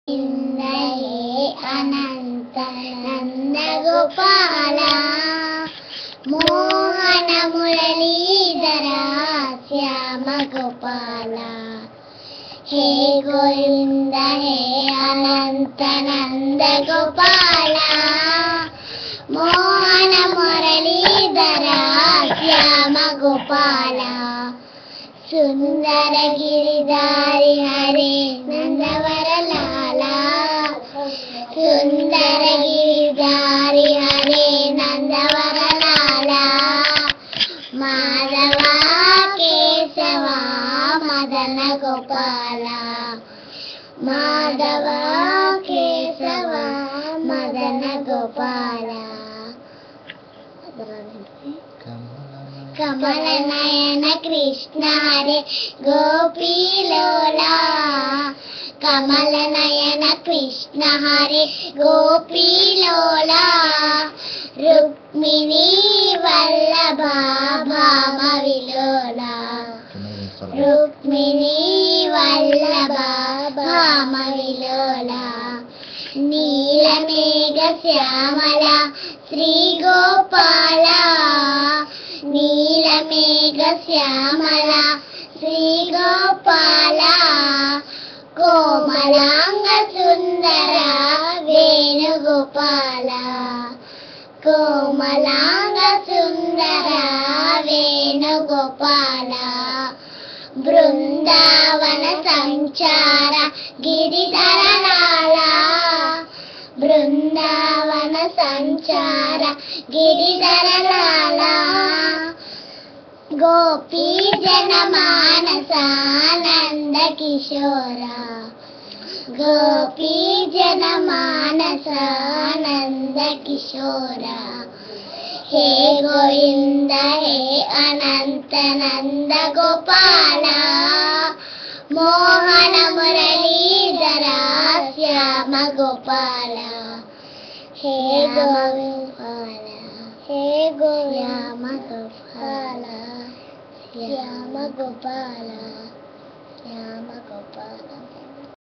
हे अनंत नंद गोपाल मोहन मुरलीधरा श्याम गोपाल हे गोविंद हे अनंत नंद गोपाल मोहन मुरलीधरा श्याम गोपाल सुंदर गिरिधारी हरे नंदवर लाला सुंदर गिरिधारी हरे नंदवर लाला माधवा केशवा मदन गोपाला माधवा केशवा मदन गोपाला कमल नयन कृष्ण हरे गोपी लोला कमल नयन कृष्ण हरे गोपी लोला रुक्मिणी वल्लभा भाम विलोला रुक्मिणी वल्लभा भाम विलोला नीलमेघ श्यामला श्री गोपाला नीलमेघ श्यामला श्री गोपाला कोमलांग सुंदर वेणुगोपाला कोमलांग सुंदर वेणुगोपाला बृंदावन संचार गिरिधर लाला बृंदावन संचार गिरिधर लाला गोपी जन मानसानंद किशोरा गोपी जन मानसानंद किशोरा हे गोविंद हे अनंत नंद गोपाला मोहन मुरलीधरा श्याम गोपाला हे गोपाला हे श्याम गोपाला श्याम गोपाला श्याम गोपाला।